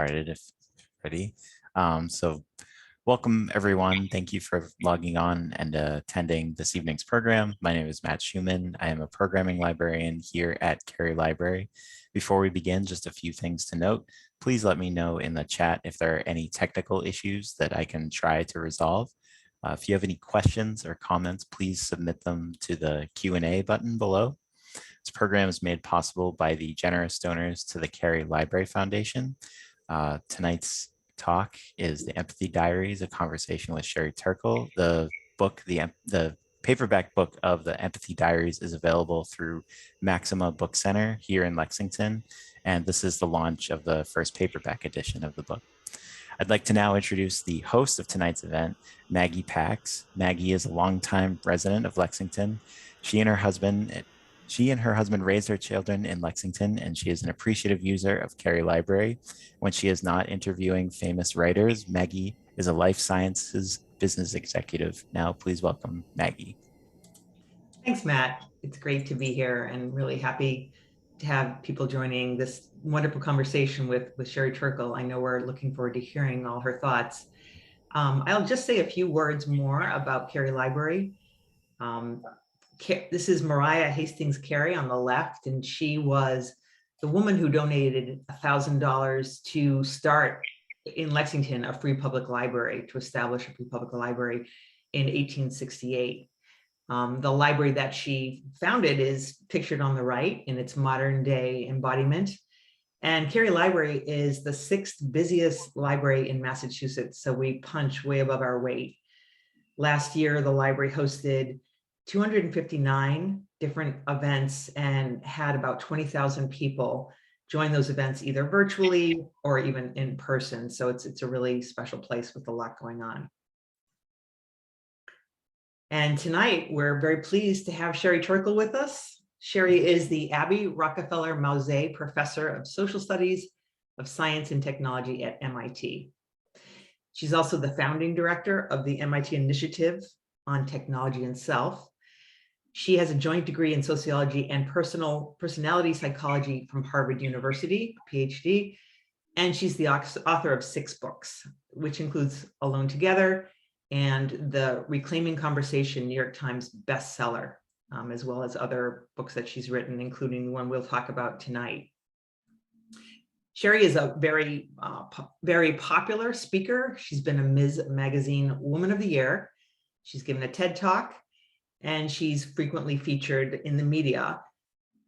Started if ready. So welcome everyone. Thank you for logging on and attending this evening's program. My name is Matt Schumann. I am a programming librarian here at Cary Library. Before we begin, just a few things to note. Please let me know in the chat if there are any technical issues that I can try to resolve. If you have any questions or comments, please submit them to the Q&A button below. This program is made possible by the generous donors to the Cary Library Foundation. Tonight's talk is the Empathy Diaries, a conversation with Sherry Turkle. The book, the paperback book of the Empathy Diaries is available through Maxima Book Center here in Lexington. And this is the launch of the first paperback edition of the book. I'd like to now introduce the host of tonight's event, Maggie Pax. Maggie is a longtime resident of Lexington. She and her husband raised their children in Lexington, and she is an appreciative user of Cary Library. When she is not interviewing famous writers, Maggie is a life sciences business executive. Now, please welcome Maggie. Thanks, Matt. It's great to be here and really happy to have people joining this wonderful conversation with Sherry Turkle. I know we're looking forward to hearing all her thoughts. I'll just say a few words more about Cary Library. This is Mariah Hastings Cary on the left, and she was the woman who donated $1,000 to start in Lexington a free public library, to establish a free public library in 1868. The library that she founded is pictured on the right in its modern day embodiment. And Cary Library is the 6th busiest library in Massachusetts, so we punch way above our weight. Last year, the library hosted 259 different events and had about 20,000 people join those events either virtually or even in person. So it's a really special place with a lot going on. And tonight, we're very pleased to have Sherry Turkle with us. Sherry is the Abby Rockefeller Mausé Professor of Social Studies of Science and Technology at MIT. She's also the founding director of the MIT Initiative on Technology and Self. She has a joint degree in sociology and personality psychology from Harvard University, PhD, and she's the author of 6 books, which includes Alone Together and the Reclaiming Conversation New York Times bestseller, as well as other books that she's written, including the one we'll talk about tonight. Sherry is a very, very popular speaker. She's been a Ms. Magazine Woman of the Year. She's given a TED Talk, and she's frequently featured in the media.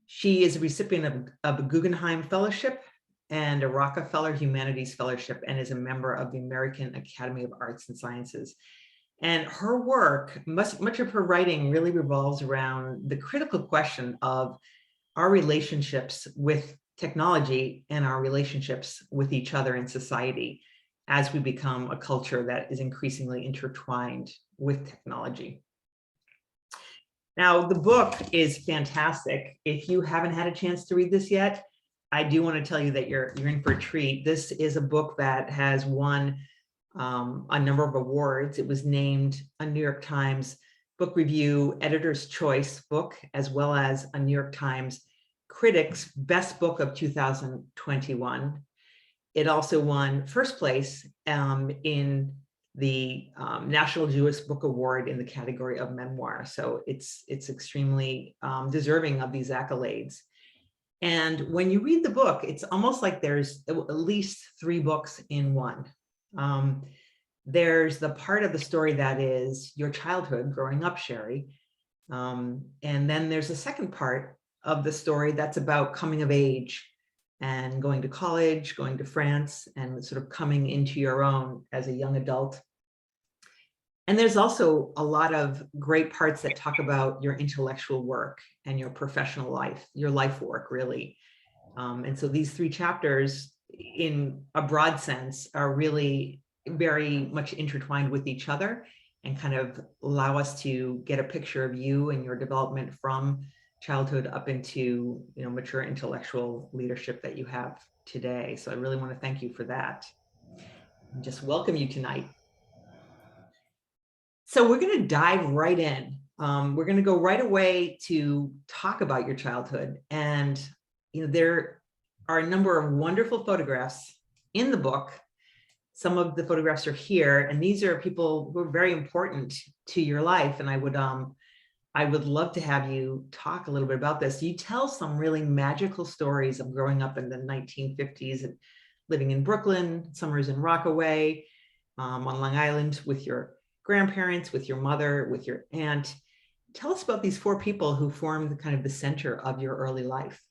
She is a recipient of a Guggenheim Fellowship and a Rockefeller Humanities Fellowship, and is a member of the American Academy of Arts and Sciences. And her work, much of her writing really revolves around the critical question of our relationships with technology and our relationships with each other in society as we become a culture that is increasingly intertwined with technology. Now, the book is fantastic. If you haven't had a chance to read this yet, I do want to tell you that you're in for a treat. This is a book that has won a number of awards. It was named a New York Times Book Review Editor's Choice book, as well as a New York Times Critics Best Book of 2021. It also won first place in the National Jewish Book Award in the category of memoir. So it's extremely deserving of these accolades. And when you read the book, it's almost like there's at least 3 books in one. There's the part of the story that is your childhood growing up, Sherry. And then there's a second part of the story that's about coming of age and going to college, going to France, and sort of coming into your own as a young adult. And there's also a lot of great parts that talk about your intellectual work and your professional life, your life work, really. And so these 3 chapters, in a broad sense, are really very much intertwined with each other and kind of allow us to get a picture of you and your development from childhood up into, mature intellectual leadership that you have today. So I really want to thank you for that and just welcome you tonight. So we're going to dive right in. We're going to go right away to talk about your childhood. And there are a number of wonderful photographs in the book, some of the photographs are here, and these are people who are very important to your life. And I would love to have you talk a little bit about this. You tell some really magical stories of growing up in the 1950s and living in Brooklyn, summers in Rockaway, on Long Island with your grandparents, with your mother, with your aunt. Tell us about these four people who formed kind of the center of your early life.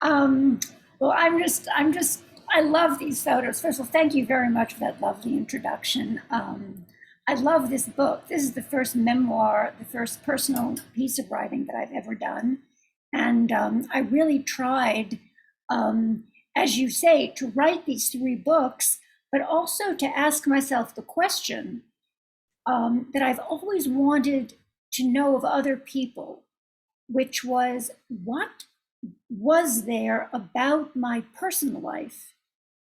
Well, I love these photos. First of all, thank you very much for that lovely introduction. I love this book. This is the first memoir, the first personal piece of writing that I've ever done. And I really tried, as you say, to write these three books, but also to ask myself the question that I've always wanted to know of other people, which was, what was there about my personal life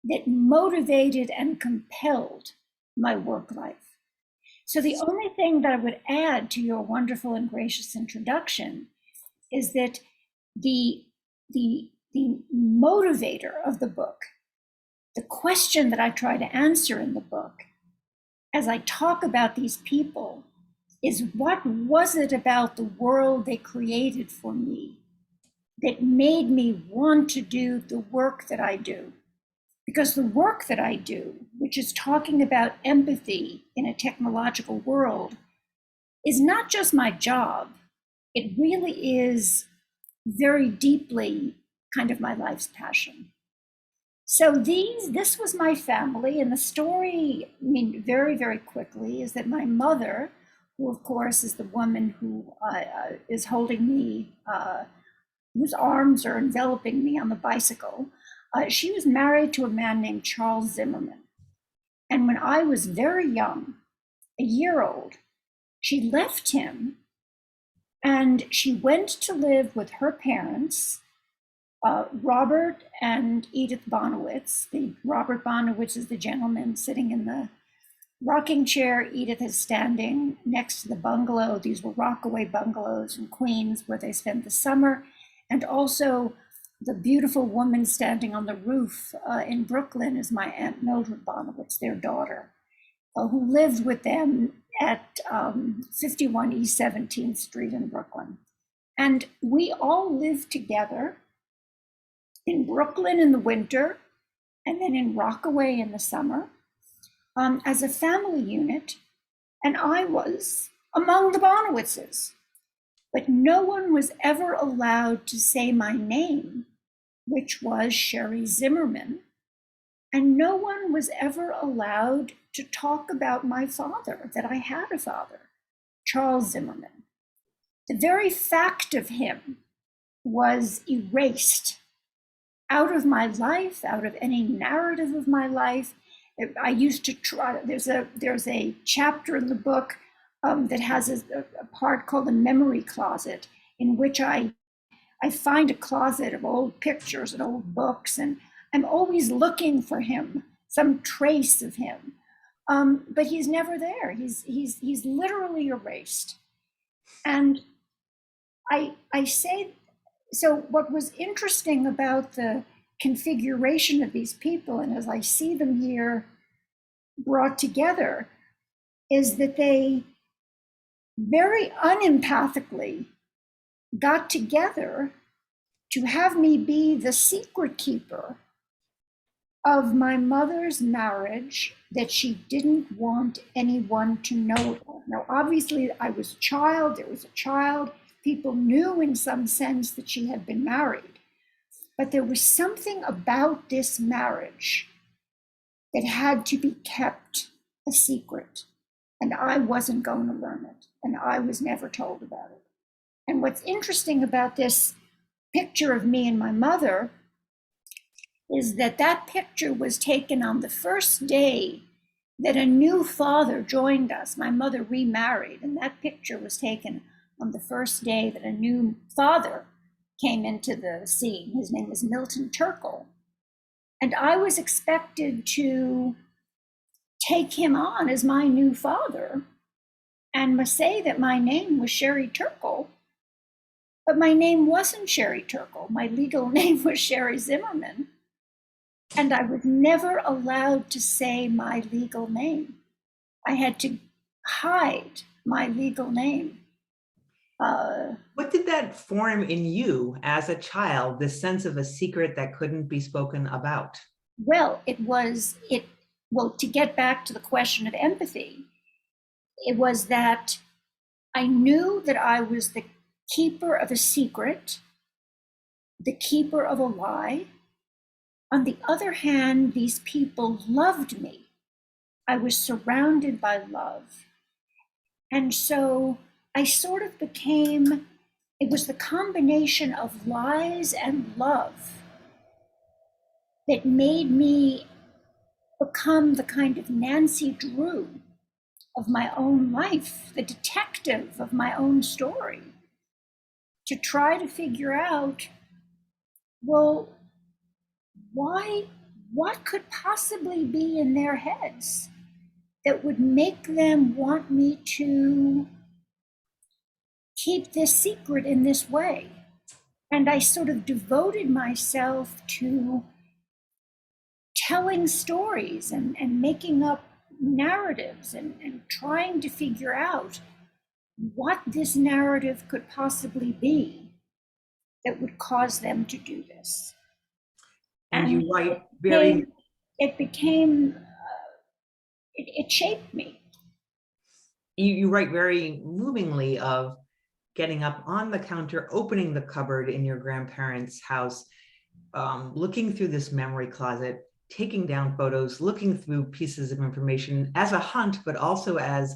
that motivated and compelled my work life? So the only thing that I would add to your wonderful and gracious introduction is that the motivator of the book, the question that I try to answer in the book, as I talk about these people, is what was it about the world they created for me that made me want to do the work that I do? Because the work that I do, which is talking about empathy in a technological world, is not just my job. It really is very deeply kind of my life's passion. So this was my family, and the story, I mean, very, very quickly, is that my mother, who of course is the woman who is holding me, whose arms are enveloping me on the bicycle, she was married to a man named Charles Zimmerman. And when I was very young, a year old, she left him and she went to live with her parents, Robert and Edith Bonowitz. Robert Bonowitz is the gentleman sitting in the rocking chair. Edith is standing next to the bungalow. These were Rockaway bungalows in Queens where they spent the summer. And also the beautiful woman standing on the roof in Brooklyn is my Aunt Mildred Bonowitz, their daughter, who lived with them at 51 East 17th Street in Brooklyn. And we all lived together in Brooklyn in the winter, and then in Rockaway in the summer, as a family unit. And I was among the Bonowitzes. But no one was ever allowed to say my name, which was Sherry Zimmerman. And no one was ever allowed to talk about my father, that I had a father, Charles Zimmerman. The very fact of him was erased out of my life, out of any narrative of my life. I used to try, there's a chapter in the book that has a part called the memory closet, in which I find a closet of old pictures and old books, and I'm always looking for him, some trace of him. But he's never there. He's literally erased. And I say, so what was interesting about the configuration of these people, and as I see them here brought together, is that they very unempathically got together to have me be the secret keeper of my mother's marriage that she didn't want anyone to know about. Now, obviously, I was a child, there was a child, people knew in some sense that she had been married, but there was something about this marriage that had to be kept a secret, and I wasn't going to learn it, and I was never told about it. And what's interesting about this picture of me and my mother is that that picture was taken on the first day that a new father joined us. My mother remarried, and that picture was taken on the first day that a new father came into the scene. His name was Milton Turkle. And I was expected to take him on as my new father and must say that my name was Sherry Turkle, but my name wasn't Sherry Turkle. My legal name was Sherry Zimmerman. And I was never allowed to say my legal name. I had to hide my legal name. What did that form in you as a child, this sense of a secret that couldn't be spoken about? Well, to get back to the question of empathy, it was that I knew that I was the keeper of a secret, the keeper of a lie. On the other hand, these people loved me. I was surrounded by love. And so I sort of became, it was the combination of lies and love that made me become the kind of Nancy Drew of my own life, the detective of my own story, to try to figure out, well, what could possibly be in their heads that would make them want me to keep this secret in this way? And I sort of devoted myself to telling stories and making up narratives and trying to figure out what this narrative could possibly be that would cause them to do this. And you write it shaped me. You write very movingly of getting up on the counter, opening the cupboard in your grandparents' house, looking through this memory closet, taking down photos, looking through pieces of information as a hunt, but also as,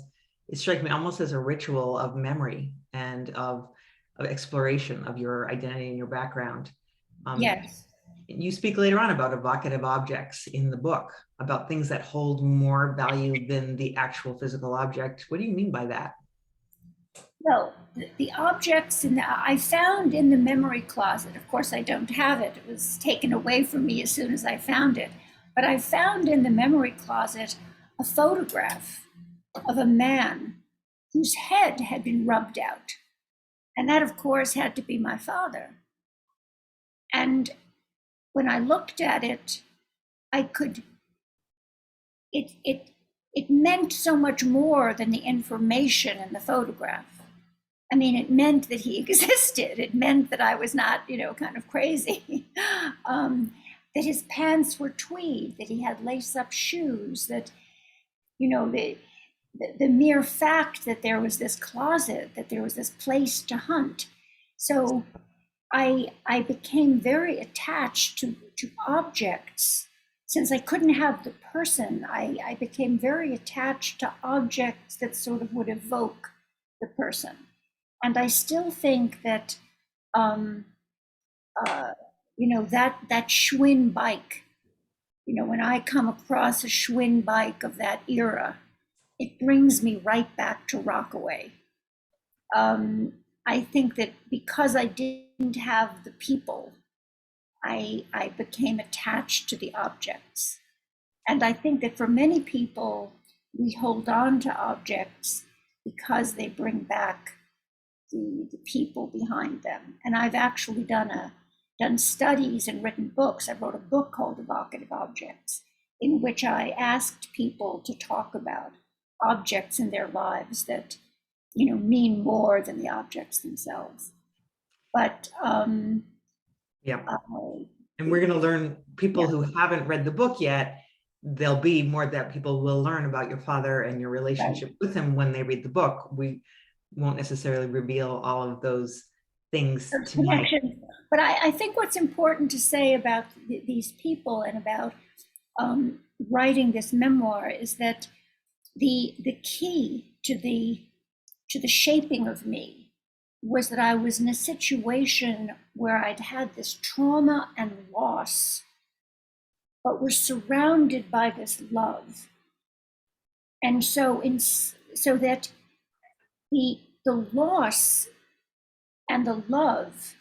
it strikes me, almost as a ritual of memory and of exploration of your identity and your background. Yes. You speak later on about evocative objects in the book, about things that hold more value than the actual physical object. What do you mean by that? Well, the objects I found in the memory closet, of course I don't have it, it was taken away from me as soon as I found it, but I found in the memory closet a photograph of a man whose head had been rubbed out. And that, of course, had to be my father. And when I looked at it, it meant so much more than the information in the photograph. I mean, it meant that he existed. It meant that I was not, kind of crazy. That his pants were tweed, that he had lace-up shoes, that, the mere fact that there was this closet, that there was this place to hunt. So I became very attached to objects. Since I couldn't have the person, I became very attached to objects that sort of would evoke the person. And I still think that, that Schwinn bike, when I come across a Schwinn bike of that era, it brings me right back to Rockaway. I think that because I didn't have the people, I became attached to the objects. And I think that for many people, we hold on to objects because they bring back the people behind them. And I've actually done studies and written books. I wrote a book called Evocative Objects, in which I asked people to talk about objects in their lives that, mean more than the objects themselves. But yeah. And we're going to learn, people who haven't read the book yet, there'll be more that people will learn about your father and your relationship with him when they read the book. We won't necessarily reveal all of those things tonight. But I think what's important to say about these people and about writing this memoir is that the key to the shaping of me was that I was in a situation where I'd had this trauma and loss, but was surrounded by this love. And so that the loss and the love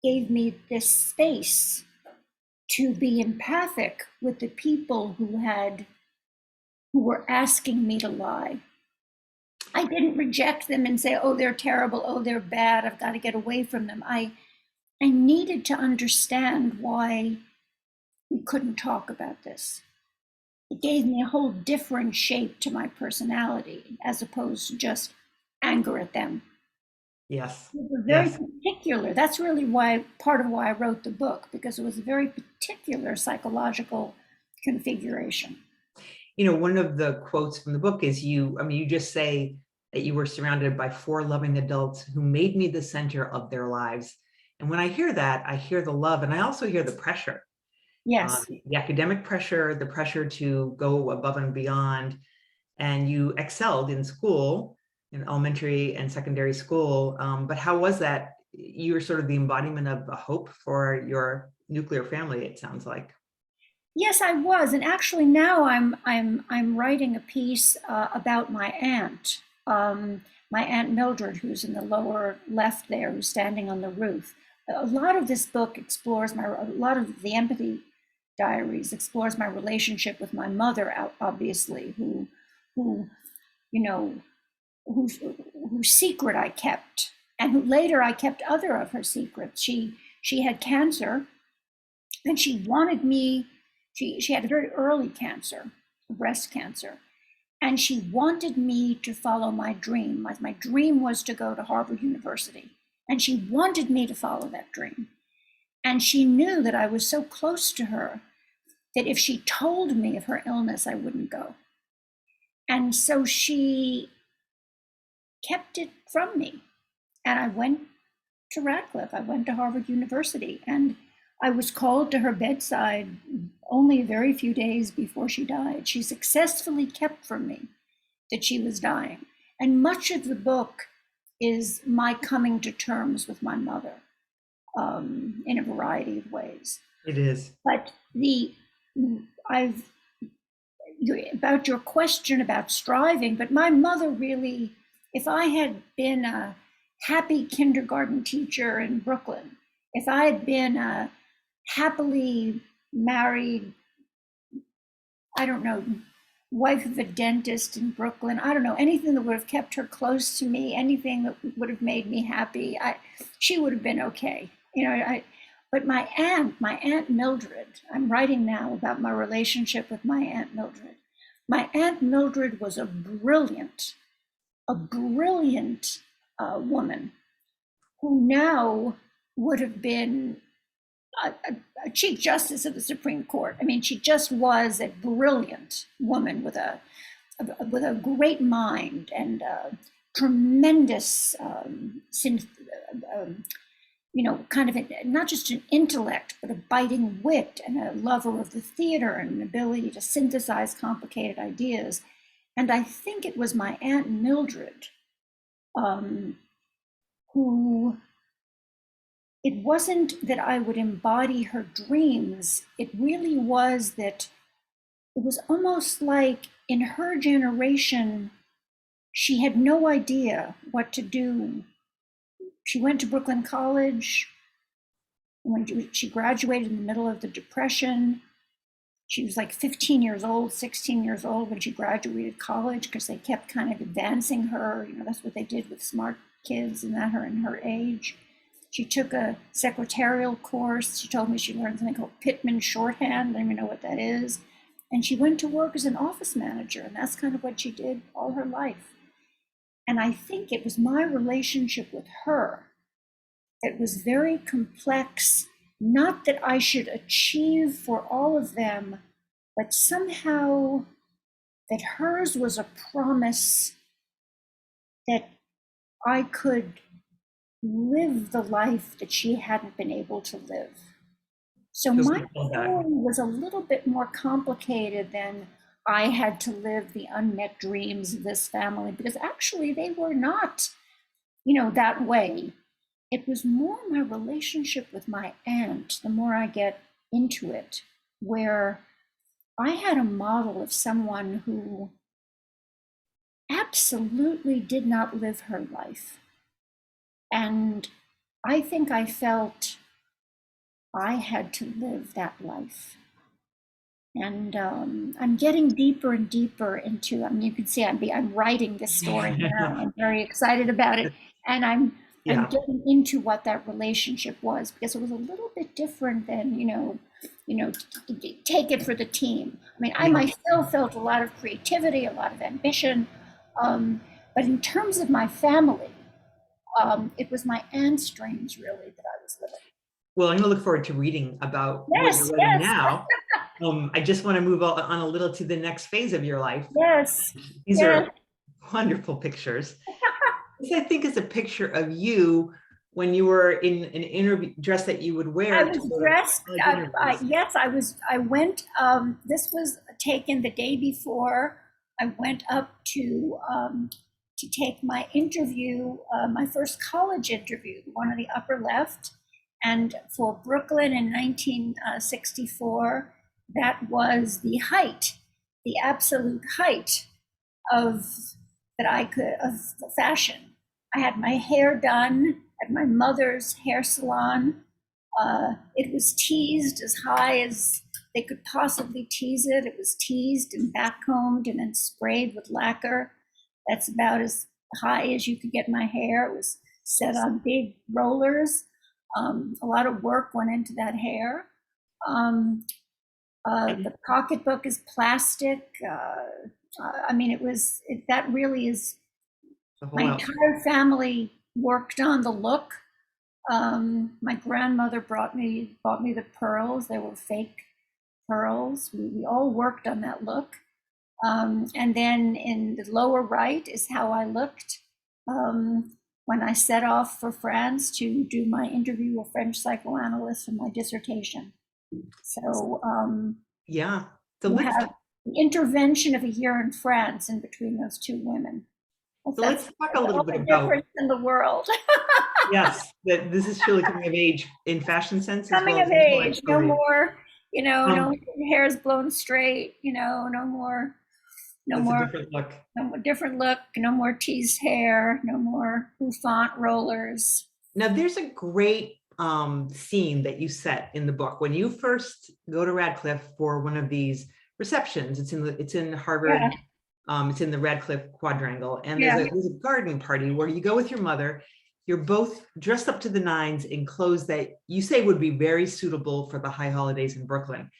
gave me this space to be empathic with the people who were asking me to lie. I didn't reject them and say, oh, they're terrible, oh, they're bad, I've got to get away from them. I needed to understand why we couldn't talk about this. It gave me a whole different shape to my personality, as opposed to just anger at them. Yes. It was very Yes. particular. That's really why, part of why I wrote the book, because it was a very particular psychological configuration. You know, one of the quotes from the book is you just say that you were surrounded by 4 loving adults who made me the center of their lives. And when I hear that, I hear the love, and I also hear the pressure, Yes. the academic pressure, the pressure to go above and beyond. And you excelled in school, in elementary and secondary school. But how was that? You were sort of the embodiment of a hope for your nuclear family, it sounds like. Yes, I was, and actually now I'm writing a piece about my aunt, my Aunt Mildred, who's in the lower left there, who's standing on the roof. A lot of this book explores a lot of the Empathy Diaries explores my relationship with my mother, obviously, who you know, whose secret I kept, and who later I kept other of her secrets. She had cancer, and she wanted me. She had a very early cancer, breast cancer, and she wanted me to follow my dream. My dream was to go to Harvard University, and she wanted me to follow that dream. And she knew that I was so close to her that if she told me of her illness, I wouldn't go. And so she kept it from me. And I went to Radcliffe. I went to Harvard University, and I was called to her bedside only a very few days before she died. She successfully kept from me that she was dying. And much of the book is my coming to terms with my mother in a variety of ways. It is. But about your question about striving, but my mother really, if I had been a happy kindergarten teacher in Brooklyn, if I had been a happily married, I don't know, wife of a dentist in Brooklyn, I don't know, anything that would have kept her close to me, anything that would have made me happy, she would have been okay. But my Aunt Mildred, I'm writing now about my relationship with my Aunt Mildred. My Aunt Mildred was a brilliant woman who now would have been a Chief Justice of the Supreme Court. I mean, she just was a brilliant woman with a great mind and tremendous, kind of not just an intellect, but a biting wit and a lover of the theater and an ability to synthesize complicated ideas. And I think it was my Aunt Mildred who, it wasn't that I would embody her dreams. It really was that it was almost like in her generation, she had no idea what to do. She went to Brooklyn College. When she graduated in the middle of the Depression, she was like 15 years old, 16 years old when she graduated college, because they kept kind of advancing her. That's what they did with smart kids and her age. She took a secretarial course. She told me she learned something called Pittman shorthand. I don't even know what that is. And she went to work as an office manager, and that's kind of what she did all her life. And I think it was my relationship with her that was very complex. Not that I should achieve for all of them, but somehow that hers was a promise that I could live the life that she hadn't been able to live. So my story was a little bit more complicated than I had to live the unmet dreams of this family, because actually they were not, that way. It was more my relationship with my aunt, the more I get into it, where I had a model of someone who absolutely did not live her life. And I think I felt I had to live that life. And I'm getting deeper and deeper into, you can see I'm writing this story now. I'm very excited about it. And I'm getting into what that relationship was, because it was a little bit different than, take it for the team. I mean, I myself felt a lot of creativity, a lot of ambition. But in terms of my family, it was my aunt's dreams really that I was living. Well, I'm going to look forward to reading about what you're writing now. I just want to move on a little to the next phase of your life. Yes. These are wonderful pictures. This, I think, is a picture of you when you were in an interview dress that you would wear. I was dressed. Yes, I was. I went. This was taken the day before. I went up to take my interview, my first college interview, the one on the upper left. And for Brooklyn in 1964, that was the height, the absolute height of fashion. I had my hair done at my mother's hair salon. It was teased as high as they could possibly tease it. It was teased and backcombed and then sprayed with lacquer. That's about as high as you could get my hair. It was set on big rollers. A lot of work went into that hair. The pocketbook is plastic. I mean, that really is, my entire family worked on the look. My grandmother bought me the pearls. They were fake pearls. We all worked on that look. And then in the lower right is how I looked when I set off for France to do my interview with a French psychoanalyst for my dissertation. So yeah, so we have the intervention of a year in France in between those two women. So let's talk a little bit about difference in the world. Yes, that this is truly coming of age in fashion sense. Coming of age, no more, no hair is blown straight, no more. No more different look. No more different look. No more teased hair. No more bouffant rollers. Now, there's a great scene that you set in the book when you first go to Radcliffe for one of these receptions. It's in Harvard. Yeah. It's in the Radcliffe Quadrangle, and there's a garden party where you go with your mother. You're both dressed up to the nines in clothes that you say would be very suitable for the high holidays in Brooklyn.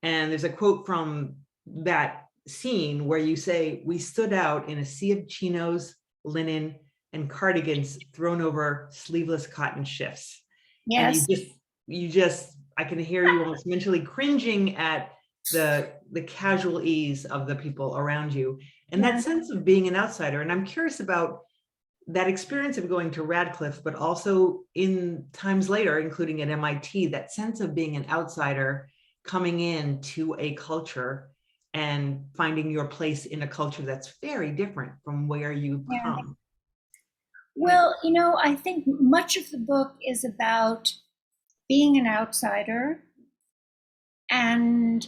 And there's a quote from that scene where you say, "We stood out in a sea of chinos, linen, and cardigans thrown over sleeveless cotton shifts." Yes. And you just I can hear you almost mentally cringing at the casual ease of the people around you and that sense of being an outsider. And I'm curious about that experience of going to Radcliffe, but also in times later, including at MIT, that sense of being an outsider coming in to a culture and finding your place in a culture that's very different from where you've come. Well, I think much of the book is about being an outsider and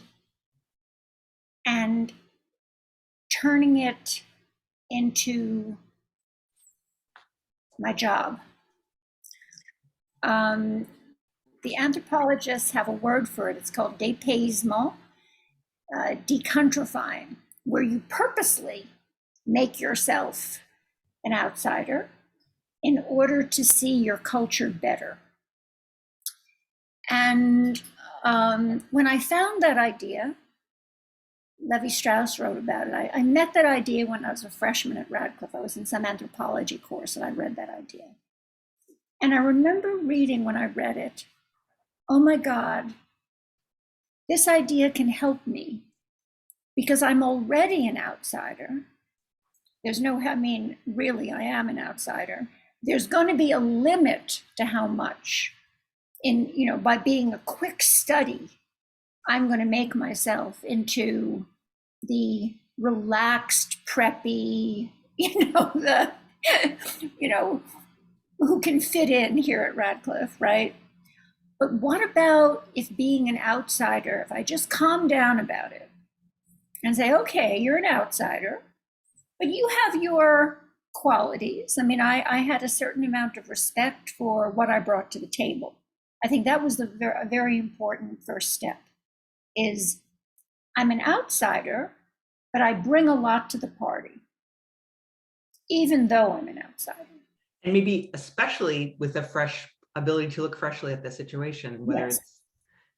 turning it into my job. The anthropologists have a word for it. It's called dépaysement. Decountrifying, where you purposely make yourself an outsider in order to see your culture better. And when I found that idea, Levi-Strauss wrote about it. I met that idea when I was a freshman at Radcliffe. I was in some anthropology course and I read that idea. And I remember reading when I read it, oh my God, this idea can help me because I'm already an outsider. Really, I am an outsider. There's going to be a limit to how much by being a quick study, I'm going to make myself into the relaxed, preppy, who can fit in here at Radcliffe, right? But what about if being an outsider, if I just calm down about it and say, okay, you're an outsider, but you have your qualities. I mean, I had a certain amount of respect for what I brought to the table. I think that was a very important first step, is I'm an outsider, but I bring a lot to the party, even though I'm an outsider. And maybe especially with a fresh ability to look freshly at the situation, whether it's...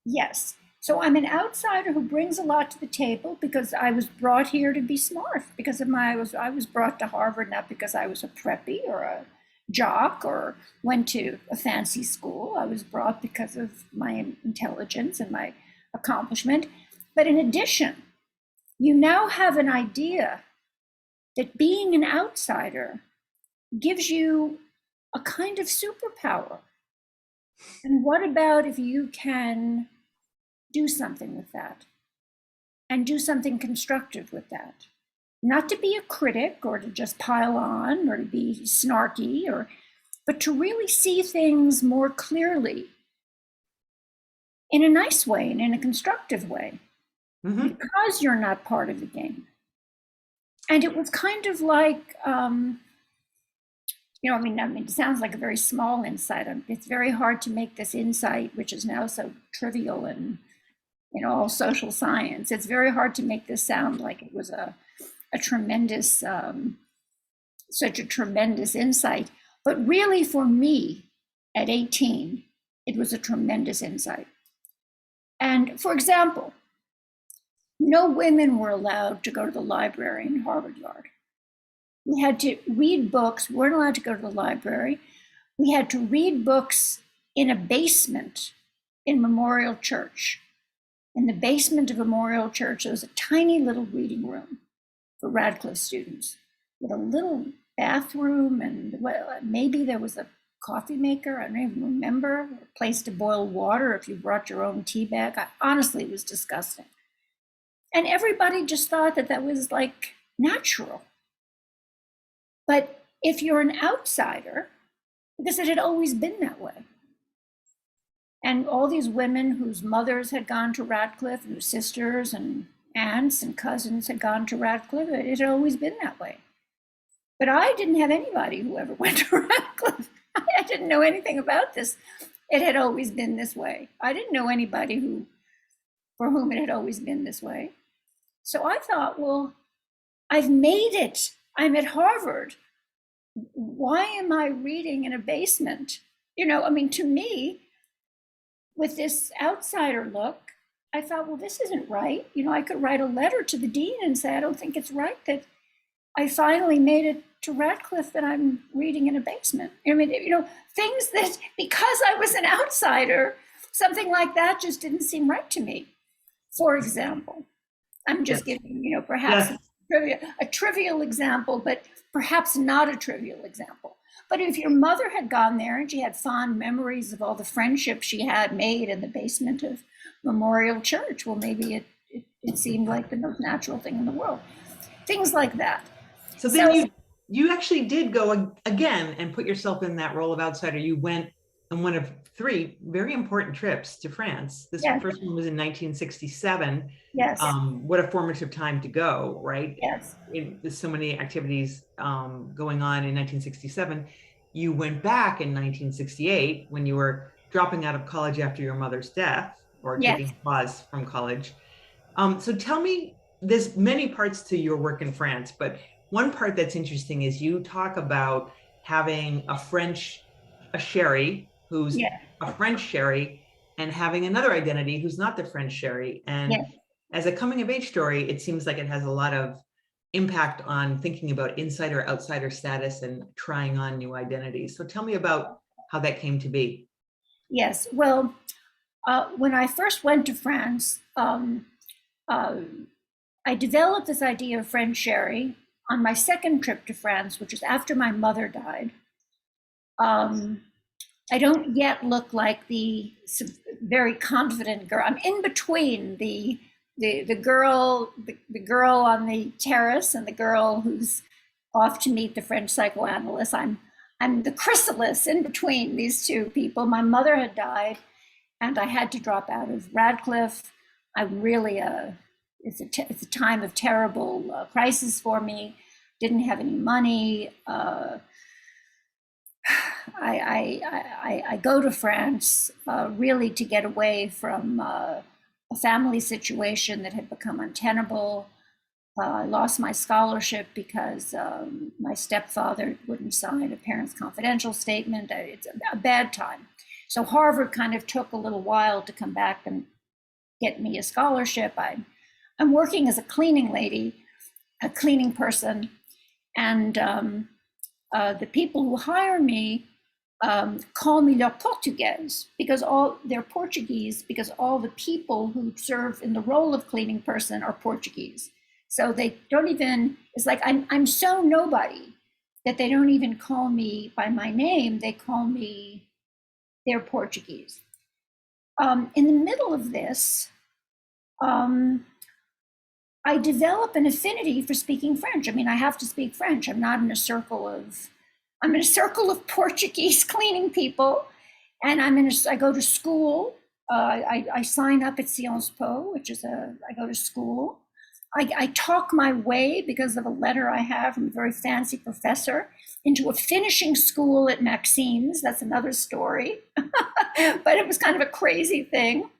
Yes. So I'm an outsider who brings a lot to the table because I was brought here to be smart. Because of I was brought to Harvard not because I was a preppy or a jock or went to a fancy school. I was brought because of my intelligence and my accomplishment. But in addition, you now have an idea that being an outsider gives you a kind of superpower. And what about if you can do something with that and do something constructive with that? Not to be a critic or to just pile on or to be snarky, but to really see things more clearly in a nice way and in a constructive way, because you're not part of the game. And it was kind of like, you know, I mean, it sounds like a very small insight. It's very hard to make this insight, which is now so trivial in all social science. It's very hard to make this sound like it was a tremendous, such a tremendous insight. But really, for me, at 18, it was a tremendous insight. And for example, no women were allowed to go to the library in Harvard Yard. We had to read books, weren't allowed to go to the library. We had to read books in a basement in Memorial Church. In the basement of Memorial Church, there was a tiny little reading room for Radcliffe students with a little bathroom, and maybe there was a coffee maker, I don't even remember, a place to boil water if you brought your own tea bag. Honestly, it was disgusting. And everybody just thought that that was like natural. But if you're an outsider, because it had always been that way, and all these women whose mothers had gone to Radcliffe, and whose sisters and aunts and cousins had gone to Radcliffe, it had always been that way. But I didn't have anybody who ever went to Radcliffe. I didn't know anything about this. It had always been this way. I didn't know anybody for whom it had always been this way. So I thought, well, I've made it. I'm at Harvard. Why am I reading in a basement? You know, I mean, to me, with this outsider look, I thought, well, this isn't right. You know, I could write a letter to the dean and say, I don't think it's right that I finally made it to Radcliffe that I'm reading in a basement. I mean, you know, things that, because I was an outsider, something like that just didn't seem right to me. For example, I'm just giving, you know, perhaps a trivial example, but perhaps not a trivial example. But if your mother had gone there and she had fond memories of all the friendships she had made in the basement of Memorial Church, well, maybe it seemed like the most natural thing in the world. Things like that. So then you actually did go again and put yourself in that role of outsider. You went on one of 3 very important trips to France. This first one was in 1967. Yes. What a formative time to go, right? Yes. There's so many activities going on in 1967. You went back in 1968 when you were dropping out of college after your mother's death, or taking a pause from college. So tell me, there's many parts to your work in France, but one part that's interesting is you talk about having a Sherry, who's a French Sherry, and having another identity who's not the French Sherry. And as a coming of age story, it seems like it has a lot of impact on thinking about insider outsider status and trying on new identities. So tell me about how that came to be. Yes, well, when I first went to France, I developed this idea of French Sherry on my second trip to France, which is after my mother died. I don't yet look like the very confident girl. I'm in between the girl on the terrace and the girl who's off to meet the French psychoanalyst. I'm the chrysalis in between these two people. My mother had died, and I had to drop out of Radcliffe. I really it's a time of terrible crisis for me. Didn't have any money. I go to France really to get away from a family situation that had become untenable. I lost my scholarship because my stepfather wouldn't sign a parent's confidential statement. It's a bad time. So Harvard kind of took a little while to come back and get me a scholarship. I'm working as a cleaning lady, a cleaning person, and the people who hire me call me leur Portugaise because they're Portuguese because all the people who serve in the role of cleaning person are Portuguese. So they don't even, it's like I'm so nobody that they don't even call me by my name. They call me, they're Portuguese. In the middle of this, I develop an affinity for speaking French. I mean, I have to speak French. I'm in a circle of Portuguese cleaning people, and I go to school. I sign up at Sciences Po, which is I go to school. I talk my way because of a letter I have from a very fancy professor into a finishing school at Maxime's. That's another story, but it was kind of a crazy thing.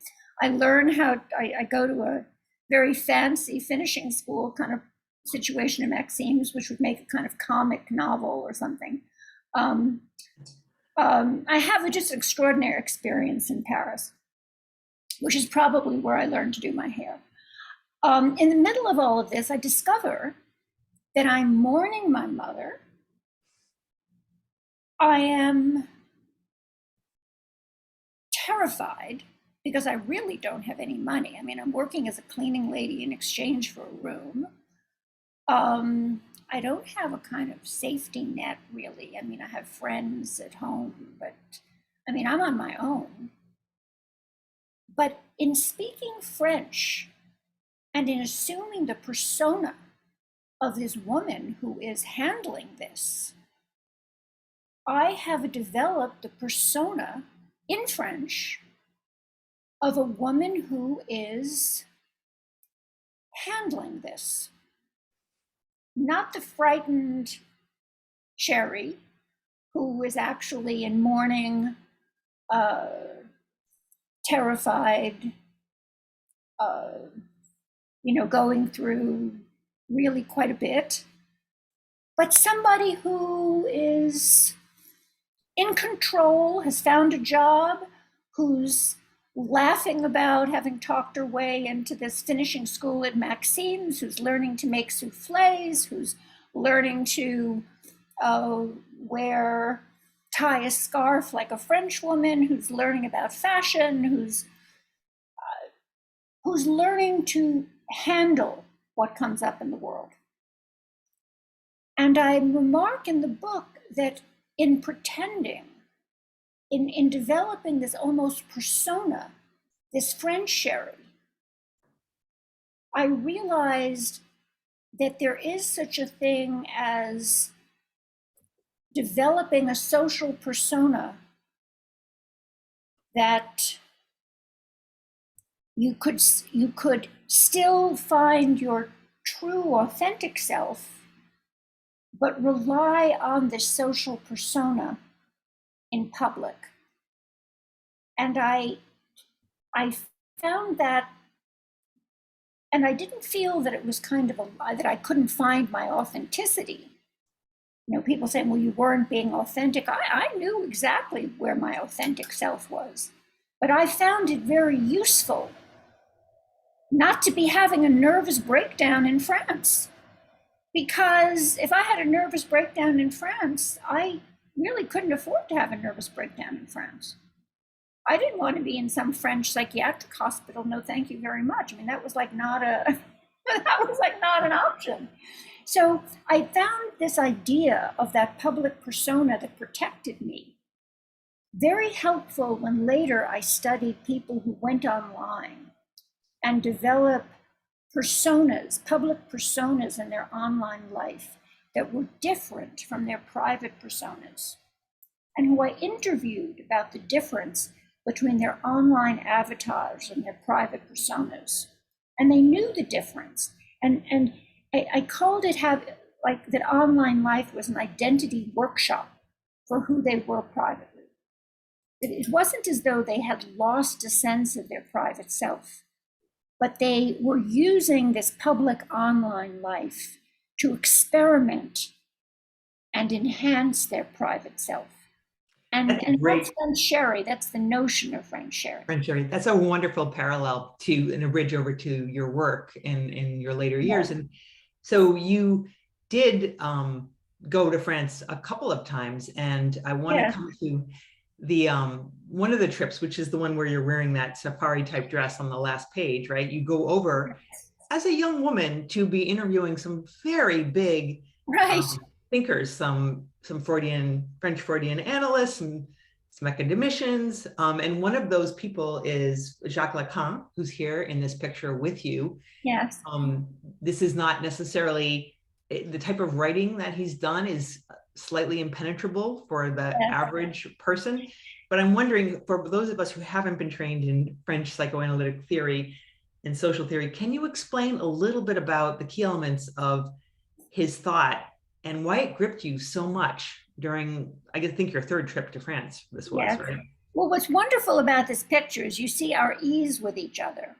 I learn how, I go to a very fancy finishing school kind of situation at Maxime's, which would make a kind of comic novel or something. I have just an extraordinary experience in Paris, which is probably where I learned to do my hair. In the middle of all of this, I discover that I'm mourning my mother. I am terrified because I really don't have any money. I mean, I'm working as a cleaning lady in exchange for a room. I don't have a kind of safety net, really. I mean, I have friends at home, but I mean, I'm on my own. But in speaking French and in assuming the persona of this woman who is handling this, I have developed the persona in French of a woman who is handling this. Not the frightened Sherry, who is actually in mourning, terrified, going through really quite a bit, but somebody who is in control, has found a job, who's laughing about having talked her way into this finishing school at Maxime's, who's learning to make souffles, who's learning to tie a scarf like a French woman, who's learning about fashion, who's learning to handle what comes up in the world. And I remark in the book that in pretending, in developing this almost persona, this French Sherry, I realized that there is such a thing as developing a social persona that you could still find your true, authentic self, but rely on this social persona in public. And I found that, and I didn't feel that it was kind of that I couldn't find my authenticity. People saying, well, you weren't being authentic. I knew exactly where my authentic self was, but I found it very useful not to be having a nervous breakdown in France. Because if I had a nervous breakdown in France, I really couldn't afford to have a nervous breakdown in France. I didn't want to be in some French psychiatric hospital. No, thank you very much. I mean, that was like not an option. So I found this idea of that public persona that protected me very helpful when later I studied people who went online and developed personas, public personas in their online life that were different from their private personas, and who I interviewed about the difference between their online avatars and their private personas. And they knew the difference. And I called it that online life was an identity workshop for who they were privately. It wasn't as though they had lost a sense of their private self, but they were using this public online life to experiment and enhance their private self. And That's a and great that's French Sherry. That's the notion of French Sherry. French Sherry. That's a wonderful parallel to and a bridge over to your work in your later years. And so you did go to France a couple of times, and I want to come to the one of the trips, which is the one where you're wearing that safari type dress on the last page, right? You go over as a young woman to be interviewing some very big thinkers, some French Freudian analysts, and some academicians. And one of those people is Jacques Lacan, who's here in this picture with you. Yes. This is not necessarily the type of writing that he's done is slightly impenetrable for the average person. But I'm wondering, for those of us who haven't been trained in French psychoanalytic theory and social theory, can you explain a little bit about the key elements of his thought and why it gripped you so much during, I think, your third trip to France, this was, right? Well, what's wonderful about this picture is you see our ease with each other.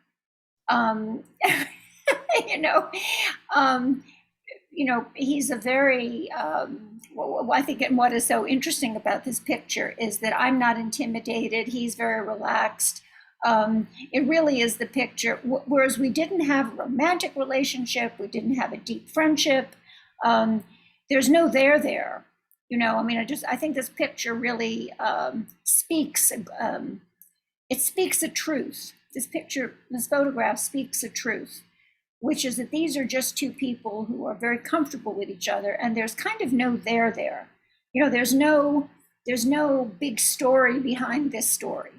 He's a very, I think, and what is so interesting about this picture is that I'm not intimidated. He's very relaxed. It really is the picture, whereas we didn't have a romantic relationship, we didn't have a deep friendship. There's no there. I think this picture really speaks, it speaks the truth. This photograph speaks the truth, which is that these are just two people who are very comfortable with each other, and there's kind of no there. There's no big story behind this story.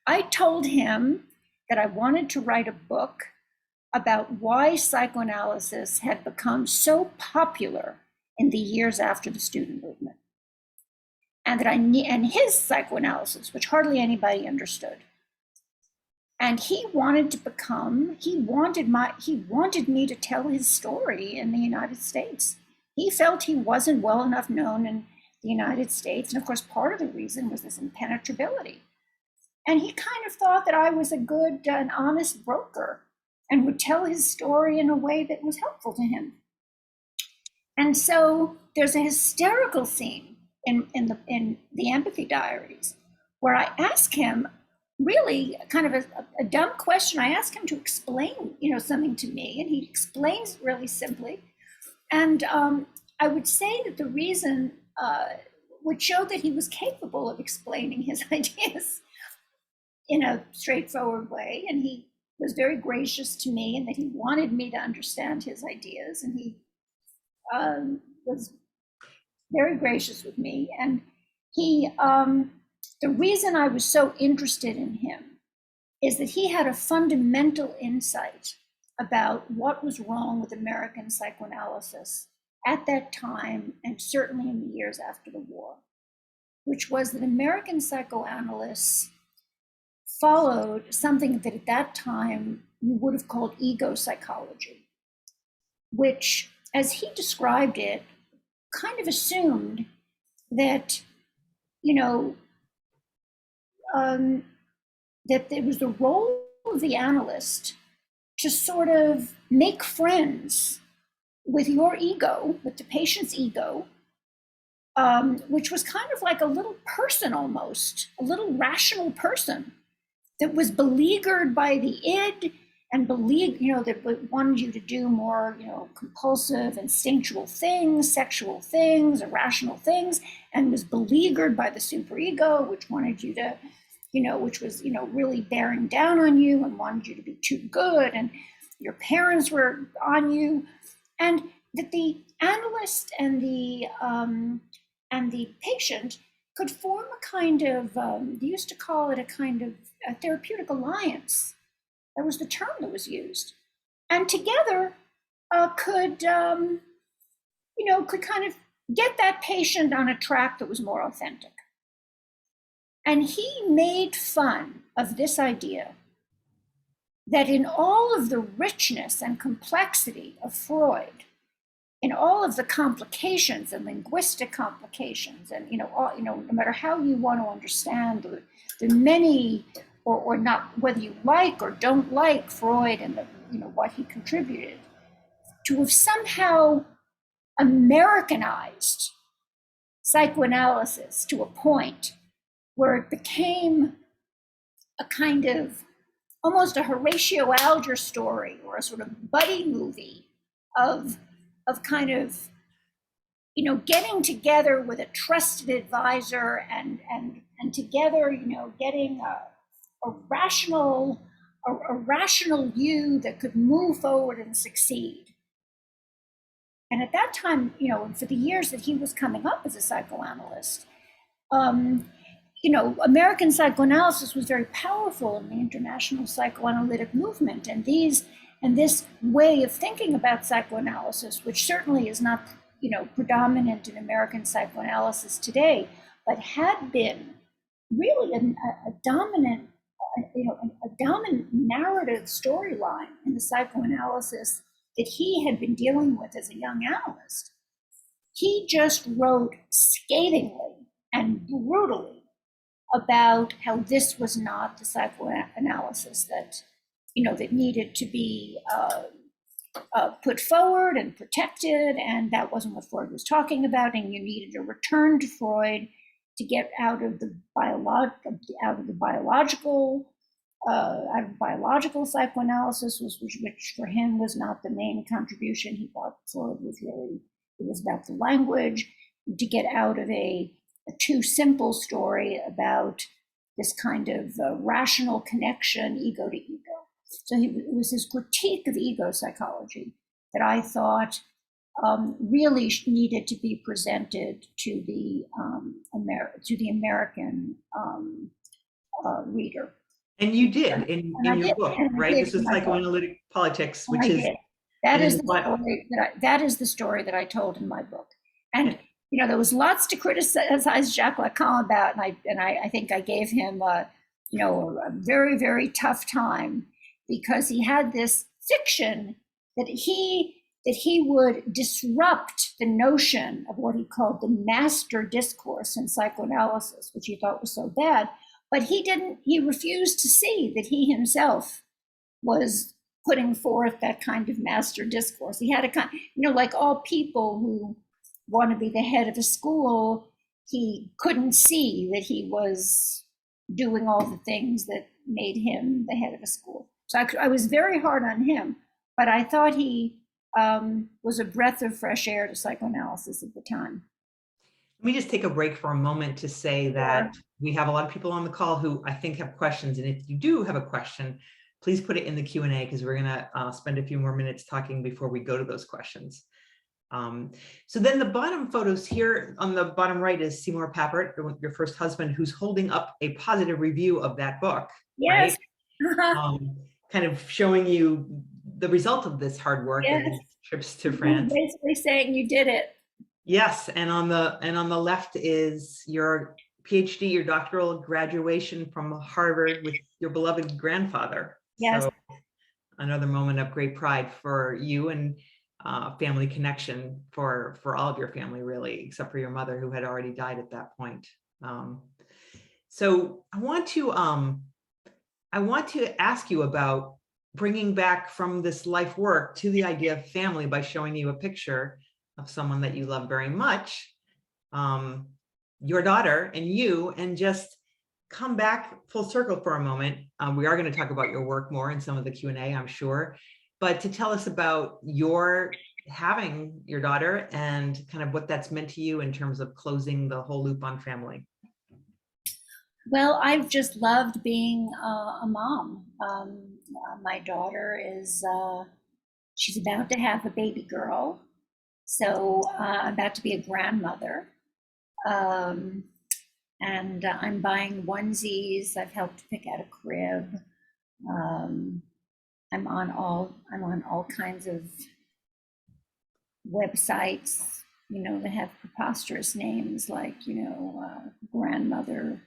I told him that I wanted to write a book about why psychoanalysis had become so popular in the years after the student movement, and and his psychoanalysis, which hardly anybody understood. And he wanted me to tell his story in the United States. He felt he wasn't well enough known in the United States, and of course, part of the reason was this impenetrability. And he kind of thought that I was a good and honest broker and would tell his story in a way that was helpful to him. And so there's a hysterical scene in the Empathy Diaries where I ask him, really kind of a dumb question. I ask him to explain, something to me, and he explains really simply. And I would say that the reason would show that he was capable of explaining his ideas in a straightforward way, and he was very gracious to me, and that he wanted me to understand his ideas, and he was very gracious with me. And he, the reason I was so interested in him is that he had a fundamental insight about what was wrong with American psychoanalysis at that time, and certainly in the years after the war, which was that American psychoanalysts followed something that at that time we would have called ego psychology, which, as he described it, kind of assumed that, that it was the role of the analyst to sort of make friends with your ego, with the patient's ego, which was kind of like a little person almost, a little rational person that was beleaguered by the id and that wanted you to do more, compulsive, instinctual things, sexual things, irrational things, and was beleaguered by the superego, which wanted you to, which was, really bearing down on you and wanted you to be too good, and your parents were on you, and that the analyst and the patient could form a kind of, they used to call it a kind of a therapeutic alliance. That was the term that was used. And together could kind of get that patient on a track that was more authentic. And he made fun of this idea that in all of the richness and complexity of Freud, in all of the complications and linguistic complications, and no matter how you want to understand the many or not, whether you like or don't like Freud and what he contributed, to have somehow Americanized psychoanalysis to a point where it became a kind of almost a Horatio Alger story or a sort of buddy movie of kind of, you know, getting together with a trusted advisor and together, you know, getting a rational you that could move forward and succeed. And at that time, you know, for the years that he was coming up as a psychoanalyst, you know, American psychoanalysis was very powerful in the international psychoanalytic movement, and this way of thinking about psychoanalysis, which certainly is not, you know, predominant in American psychoanalysis today, but had been really a dominant, you know, a dominant narrative storyline in the psychoanalysis that he had been dealing with as a young analyst. He just wrote scathingly and brutally about how this was not the psychoanalysis that, you know, that needed to be put forward and protected, and that wasn't what Freud was talking about, and you needed a return to Freud to get out of biological psychoanalysis, which for him was not the main contribution. He thought Freud was really, it was about the language, to get out of a too simple story about this kind of rational connection, ego to ego. So it was his critique of ego psychology that I thought really needed to be presented to the American reader. And you did in your book, right? This is Psychoanalytic Politics, which is that is the story that I told in my book. And you know, there was lots to criticize Jacques Lacan about, and I think I gave him you know, a very, very tough time, because he had this fiction that he would disrupt the notion of what he called the master discourse in psychoanalysis, which he thought was so bad. But he refused to see that he himself was putting forth that kind of master discourse. He had a kind, you know, like all people who want to be the head of a school, he couldn't see that he was doing all the things that made him the head of a school. So I was very hard on him, but I thought he was a breath of fresh air to psychoanalysis at the time. Let me just take a break for a moment to say that we have a lot of people on the call who I think have questions. And if you do have a question, please put it in the Q&A, because we're going to spend a few more minutes talking before we go to those questions. So then the bottom photos here on the bottom right is Seymour Papert, your first husband, who's holding up a positive review of that book. Yes. Right? Kind of showing you the result of this hard work and trips to France. Basically saying you did it. Yes, and on the left is your PhD, your doctoral graduation from Harvard with your beloved grandfather. Yes. So another moment of great pride for you, and family connection for all of your family, really, except for your mother, who had already died at that point. So I want to ask you about bringing back from this life work to the idea of family by showing you a picture of someone that you love very much, your daughter and you, and just come back full circle for a moment. We are going to talk about your work more in some of the Q&A, I'm sure, but to tell us about your having your daughter and kind of what that's meant to you in terms of closing the whole loop on family. Well, I've just loved being a mom. My daughter is, she's about to have a baby girl. So I'm about to be a grandmother. And I'm buying onesies. I've helped pick out a crib. I'm on all kinds of websites, you know, that have preposterous names like, you know, grandmother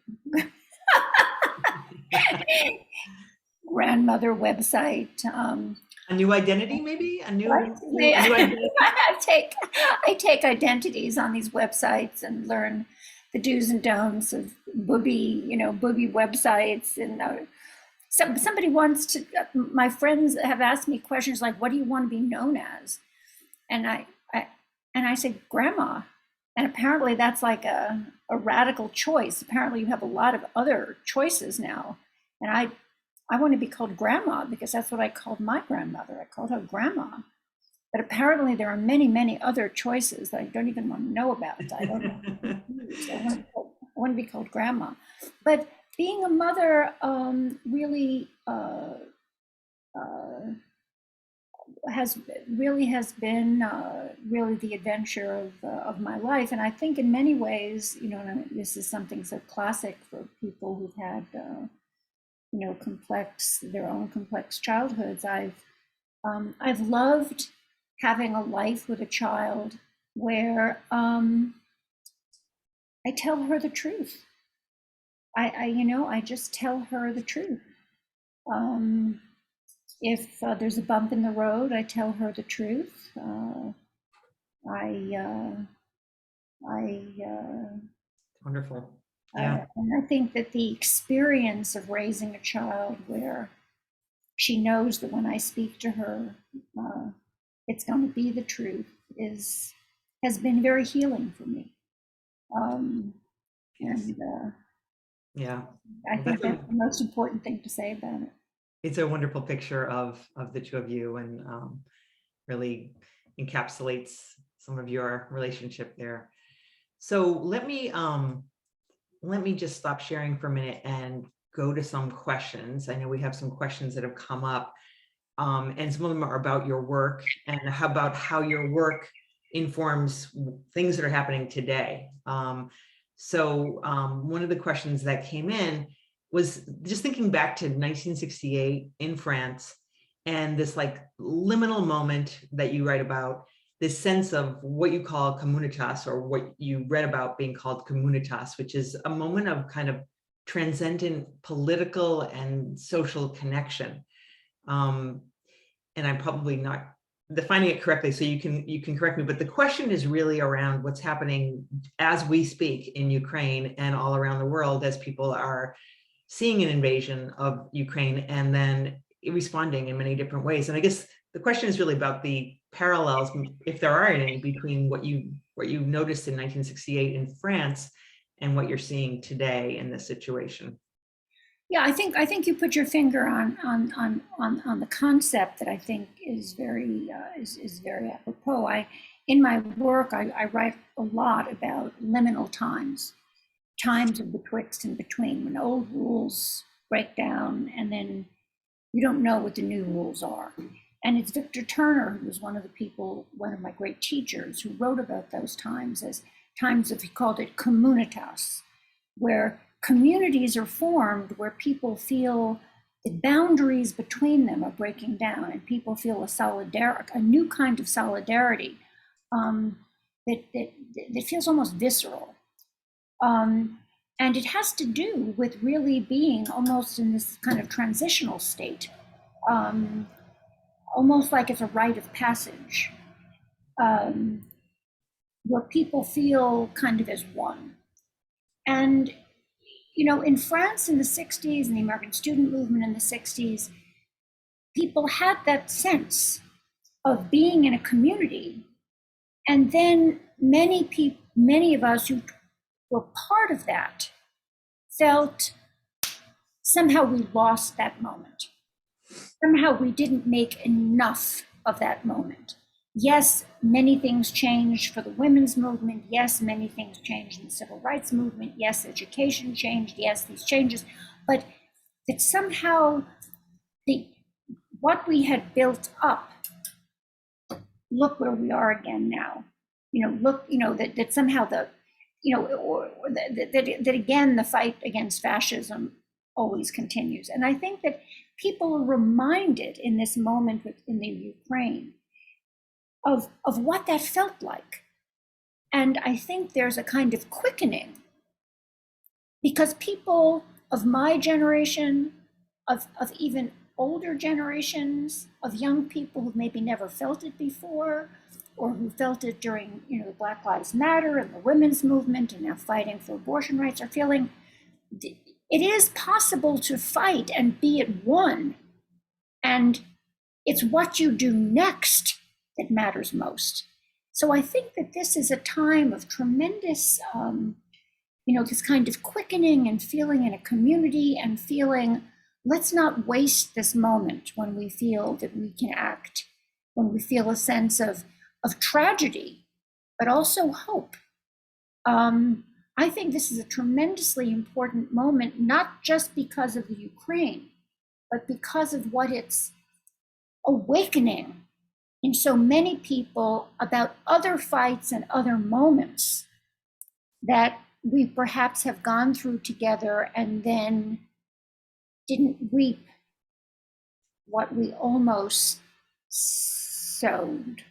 grandmother website. A new identity, maybe? A new identity? I take identities on these websites and learn the do's and don'ts of booby websites. And somebody wants to, my friends have asked me questions like, what do you want to be known as? And I said, grandma. And apparently that's like a radical choice. Apparently you have a lot of other choices now. And I want to be called grandma because that's what I called my grandmother. I called her grandma. But apparently there are many, many other choices that I don't even want to know about. I don't know. I want to be called grandma. But being a mother really has been really the adventure of my life. And I think in many ways, you know, and this is something so classic for people who've had, you know, their own complex childhoods. I've loved having a life with a child where I tell her the truth. You know, I just tell her the truth. If there's a bump in the road, I tell her the truth. Wonderful. Yeah. And I think that the experience of raising a child where she knows that when I speak to her, it's going to be the truth has been very healing for me. Yeah, I think that's the most important thing to say about it. It's a wonderful picture of the two of you, and really encapsulates some of your relationship there. So let me just stop sharing for a minute and go to some questions. I know we have some questions that have come up, and some of them are about your work and about how your work informs things that are happening today. So one of the questions that came in was just thinking back to 1968 in France, and this like liminal moment that you write about, this sense of what you call communitas, or what you read about being called communitas, which is a moment of kind of transcendent political and social connection. And I'm probably not defining it correctly, so you can correct me, but the question is really around what's happening as we speak in Ukraine and all around the world, as people are seeing an invasion of Ukraine and then responding in many different ways. And I guess the question is really about the parallels, if there are any, between what you noticed in 1968 in France and what you're seeing today in this situation. Yeah, I think you put your finger on the concept that I think is very apropos. In my work I write a lot about liminal times of betwixt and between, when old rules break down and then you don't know what the new rules are. And it's Victor Turner, who was one of my great teachers, who wrote about those times as times of, he called it communitas, where communities are formed, where people feel the boundaries between them are breaking down, and people feel a new kind of solidarity that feels almost visceral. And it has to do with really being almost in this kind of transitional state, almost like it's a rite of passage, where people feel kind of as one. And, you know, in France in the 60s, and the American student movement in the 60s, people had that sense of being in a community. And then many of us who were part of that felt somehow we lost that moment. Somehow we didn't make enough of that moment. Yes, many things changed for the women's movement. Yes, many things changed in the civil rights movement. Yes, education changed. Yes, these changes. But that somehow what we had built up, look where we are again now. You know, look, you know, that somehow that again, the fight against fascism always continues. And I think that people are reminded in this moment in the Ukraine of what that felt like. And I think there's a kind of quickening, because people of my generation, of even older generations, of young people who maybe never felt it before, or who felt it during, you know, Black Lives Matter and the women's movement, and now fighting for abortion rights, are feeling it is possible to fight and be at one. And it's what you do next that matters most. So I think that this is a time of tremendous, this kind of quickening and feeling in a community and feeling, let's not waste this moment when we feel that we can act, when we feel a sense of tragedy, but also hope. I think this is a tremendously important moment, not just because of the Ukraine, but because of what it's awakening in so many people about other fights and other moments that we perhaps have gone through together and then didn't reap what we almost sowed.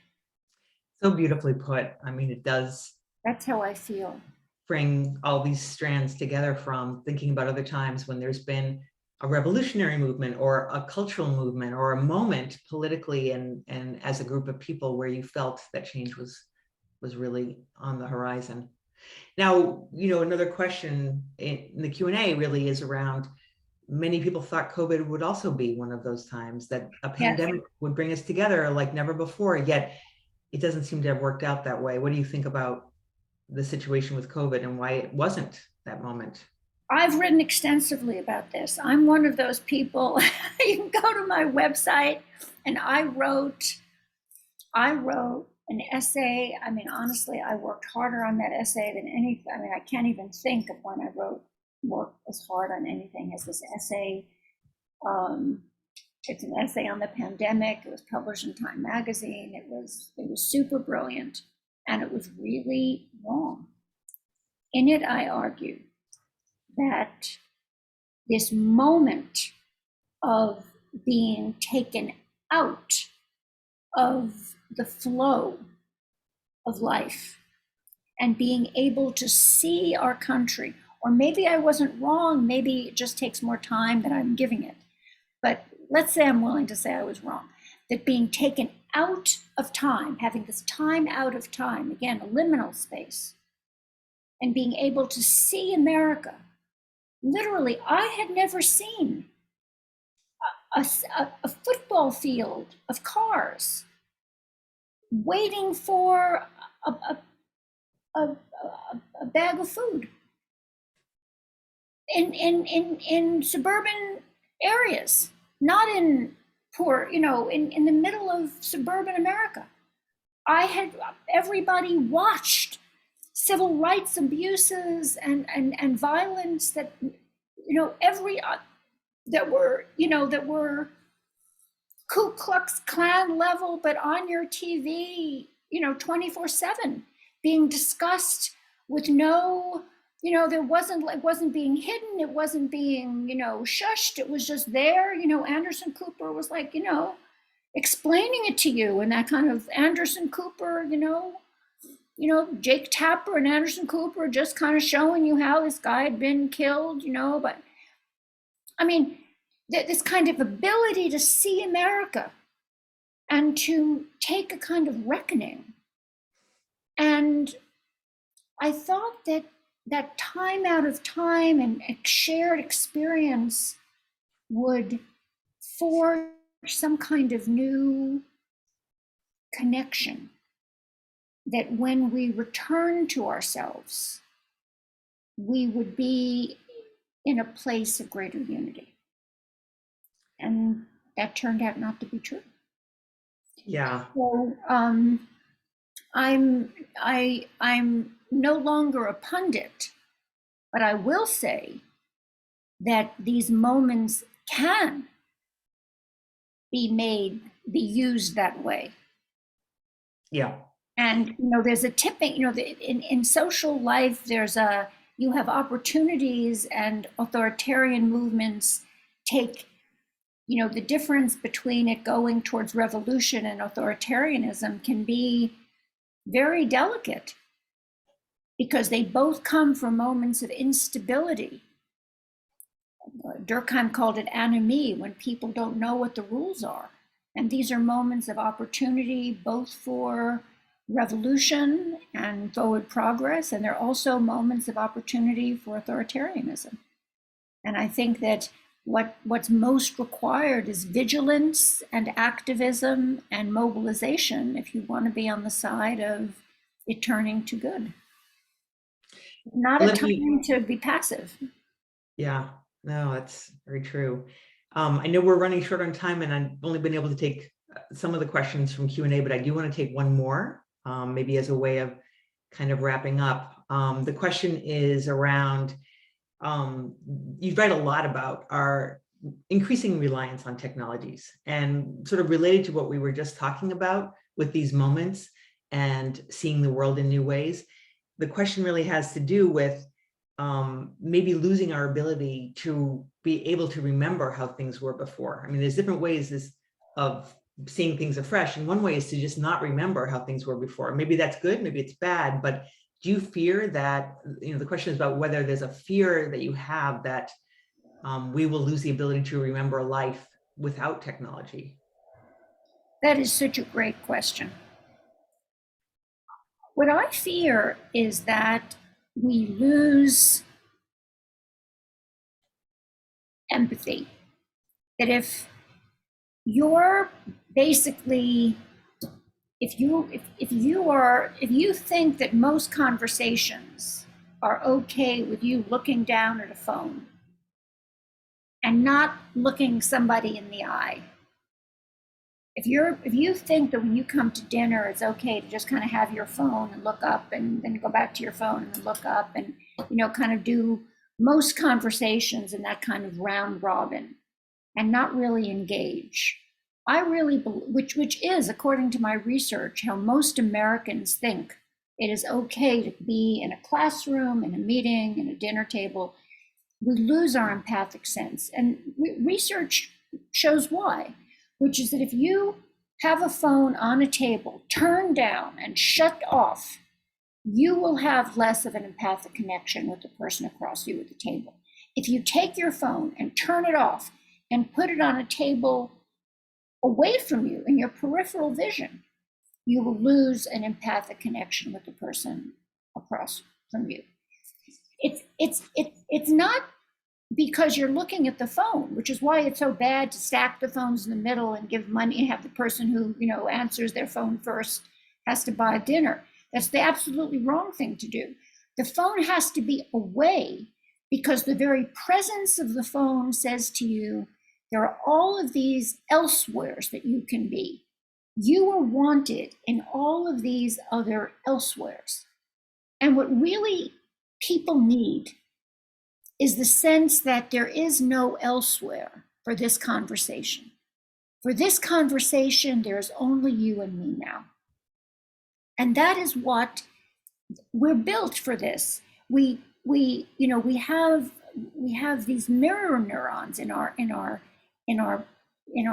So beautifully put. I mean, it does. That's how I feel. Bring all these strands together from thinking about other times when there's been a revolutionary movement or a cultural movement or a moment politically and as a group of people where you felt that change was really on the horizon. Now, another question in the Q&A really is around, many people thought COVID would also be one of those times that a pandemic would bring us together like never before, yet it doesn't seem to have worked out that way. What do you think about the situation with COVID and why it wasn't that moment? I've written extensively about this. I'm one of those people. You can go to my website, and I wrote an essay. I mean, honestly, I worked harder on that essay than anything. I mean, I can't even think of when I worked as hard on anything as this essay. It's an essay on the pandemic. It was published in Time magazine. It was super brilliant, and it was really wrong. In it, I argue that this moment of being taken out of the flow of life and being able to see our country, or maybe I wasn't wrong, maybe it just takes more time than I'm giving it, but let's say I'm willing to say I was wrong, that being taken out of time, having this time out of time, again, a liminal space, and being able to see America. Literally, I had never seen a football field of cars waiting for a bag of food in suburban areas, not in poor, in the middle of suburban America. Everybody watched civil rights abuses and violence that, that were Ku Klux Klan level, but on your TV, 24/7, being discussed with no, it wasn't being hidden, it wasn't being, shushed, it was just there. Anderson Cooper was like, explaining it to you, and that kind of Anderson Cooper, Jake Tapper and Anderson Cooper just kind of showing you how this guy had been killed, but I mean, this kind of ability to see America and to take a kind of reckoning. And I thought that time out of time and a shared experience would forge some kind of new connection, that when we return to ourselves, we would be in a place of greater unity. And that turned out not to be true. Yeah. So I'm no longer a pundit, but I will say that these moments can be used that way. Yeah. And there's a tipping, in social life, you have opportunities, and authoritarian movements take, the difference between it going towards revolution and authoritarianism can be very delicate, because they both come from moments of instability. Durkheim called it anomie, when people don't know what the rules are. And these are moments of opportunity, both for revolution and forward progress, and they're also moments of opportunity for authoritarianism. And I think that what's most required is vigilance and activism and mobilization if you want to be on the side of it turning to good. Not a time to be passive. Yeah, no, that's very true. I know we're running short on time, and I've only been able to take some of the questions from Q&A, but I do want to take one more, maybe as a way of kind of wrapping up. The question is around, you write a lot about our increasing reliance on technologies, and sort of related to what we were just talking about with these moments and seeing the world in new ways. The question really has to do with maybe losing our ability to be able to remember how things were before. I mean, there's different ways of seeing things afresh, and one way is to just not remember how things were before. Maybe that's good, maybe it's bad, but do you fear that, the question is about whether there's a fear that you have that we will lose the ability to remember life without technology? That is such a great question. What I fear is that we lose empathy. That if you're basically, if you think that most conversations are okay with you looking down at a phone and not looking somebody in the eye, if you think that when you come to dinner, it's okay to just kind of have your phone and look up and then go back to your phone and then look up and, kind of do most conversations in that kind of round robin and not really engage. I really believe, which is, according to my research, how most Americans think it is okay to be in a classroom, in a meeting, in a dinner table. We lose our empathic sense, and research shows why, which is that if you have a phone on a table, turned down and shut off, you will have less of an empathic connection with the person across you at the table. If you take your phone and turn it off and put it on a table away from you in your peripheral vision, you will lose an empathic connection with the person across from you. It's not because you're looking at the phone, which is why it's so bad to stack the phones in the middle and give money and have the person who answers their phone first has to buy dinner. That's the absolutely wrong thing to do. The phone has to be away because the very presence of the phone says to you, there are all of these elsewheres that you can be. You are wanted in all of these other elsewheres. And what really people need is the sense that there is no elsewhere for this conversation. For this conversation, there's only you and me now. And that is what we're built for this. We have these mirror neurons in our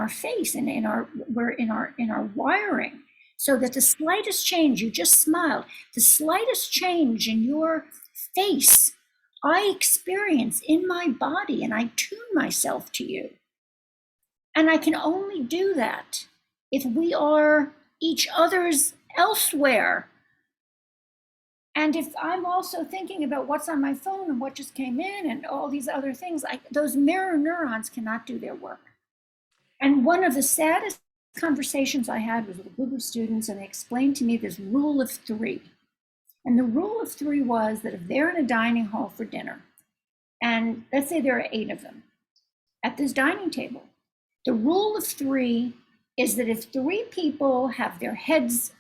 face and in our wiring, so that the slightest change, you just smiled, the slightest change in your face, I experience in my body, and I tune myself to you. And I can only do that if we are each other's elsewhere. And if I'm also thinking about what's on my phone and what just came in and all these other things, those mirror neurons cannot do their work. And one of the saddest conversations I had was with a group of students, and they explained to me this rule of 3. And the rule of 3 was that if they're in a dining hall for dinner, and let's say there are 8 of them at this dining table, the rule of 3 is that if 3 people have their heads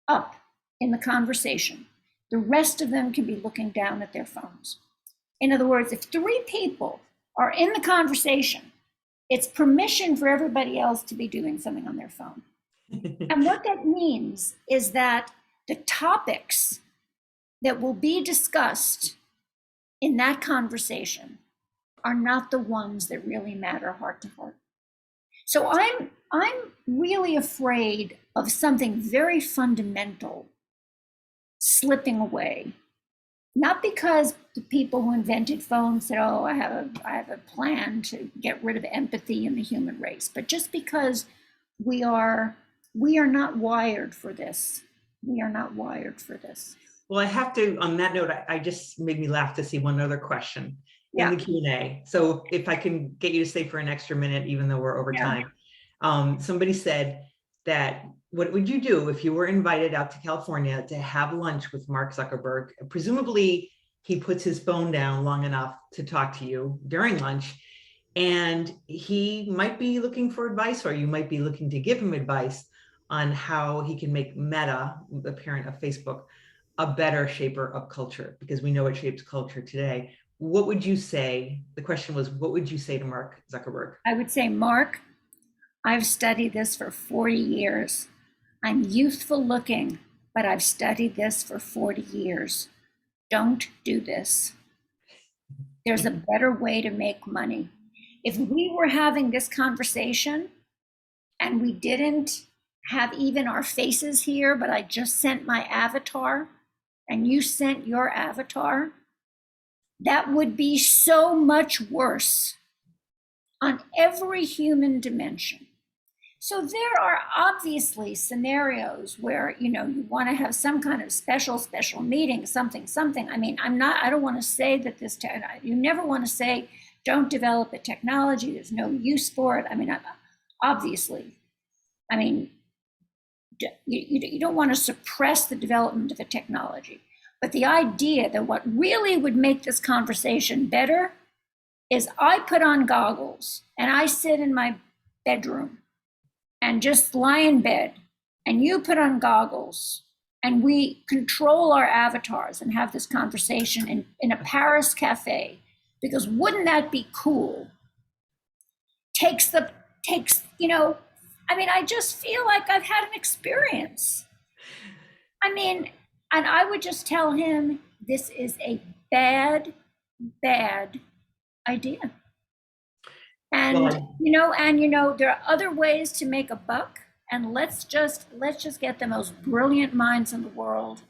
up in the conversation, the rest of them can be looking down at their phones. In other words, if 3 people are in the conversation, it's permission for everybody else to be doing something on their phone. And what that means is that the topics that will be discussed in that conversation are not the ones that really matter heart to heart. So I'm really afraid of something very fundamental slipping away. Not because the people who invented phones said, oh, I have a plan to get rid of empathy in the human race, but just because we are not wired for this. We are not wired for this. Well, I have to, on that note, I just made me laugh to see one other question. in the Q&A. So if I can get you to stay for an extra minute, even though we're over time. Somebody said that, what would you do if you were invited out to California to have lunch with Mark Zuckerberg? Presumably he puts his phone down long enough to talk to you during lunch, and he might be looking for advice, or you might be looking to give him advice on how he can make Meta, the parent of Facebook, a better shaper of culture, because we know it shapes culture today. What would you say? The question was, what would you say to Mark Zuckerberg? I would say, Mark, I've studied this for 40 years. I'm youthful looking, but I've studied this for 40 years. Don't do this. There's a better way to make money. If we were having this conversation and we didn't have even our faces here, but I just sent my avatar and you sent your avatar, that would be so much worse on every human dimension. So there are obviously scenarios where, you want to have some kind of special meeting, something. I mean, I don't want to say that you never want to say, don't develop a technology, there's no use for it. I mean, obviously, you don't want to suppress the development of a technology. But the idea that what really would make this conversation better is I put on goggles and I sit in my bedroom and just lie in bed, and you put on goggles and we control our avatars and have this conversation in a Paris cafe, because wouldn't that be cool? I just feel like I've had an experience. And I would just tell him, this is a bad idea. And, there are other ways to make a buck, and let's just get the most brilliant minds in the world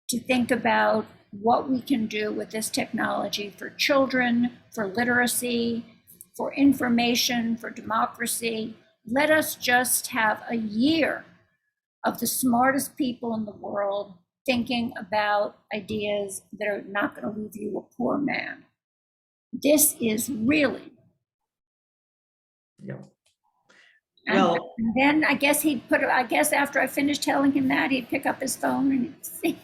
to think about what we can do with this technology for children, for literacy, for information, for democracy. Let us just have a year of the smartest people in the world thinking about ideas that are not going to leave you a poor man. This is really. Yeah. Well, and then I guess after I finished telling him that, he'd pick up his phone and he'd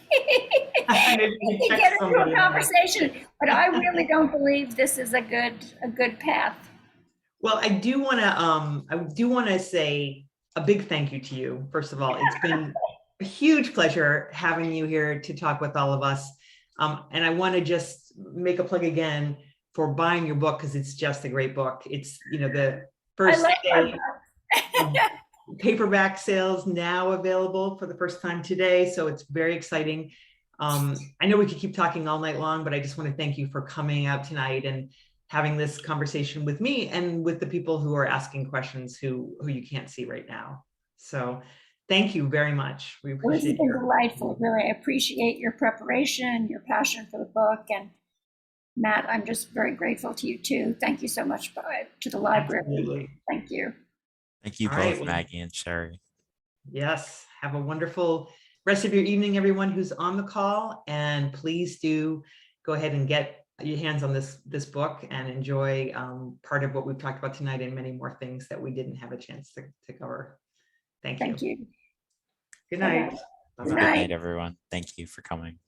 get into a conversation. But I really don't believe this is a good path. Well, I do want to say a big thank you to you. First of all, it's been a huge pleasure having you here to talk with all of us. And I want to just make a plug again for buying your book, because it's just a great book. It's, the first day paperback sales now available for the first time today. So it's very exciting. I know we could keep talking all night long, but I just want to thank you for coming out tonight and having this conversation with me and with the people who are asking questions who you can't see right now. So thank you very much. We appreciate it. It's been delightful. Really, I appreciate your preparation, your passion for the book. And Matt, I'm just very grateful to you too. Thank you so much to the library. Absolutely. Thank you. Thank you both, Maggie and Sherry. Yes, have a wonderful rest of your evening, everyone who's on the call. And please do go ahead and get your hands on this book and enjoy part of what we've talked about tonight and many more things that we didn't have a chance to cover. Thank you. Thank you. Good night. Good night, everyone. Thank you for coming.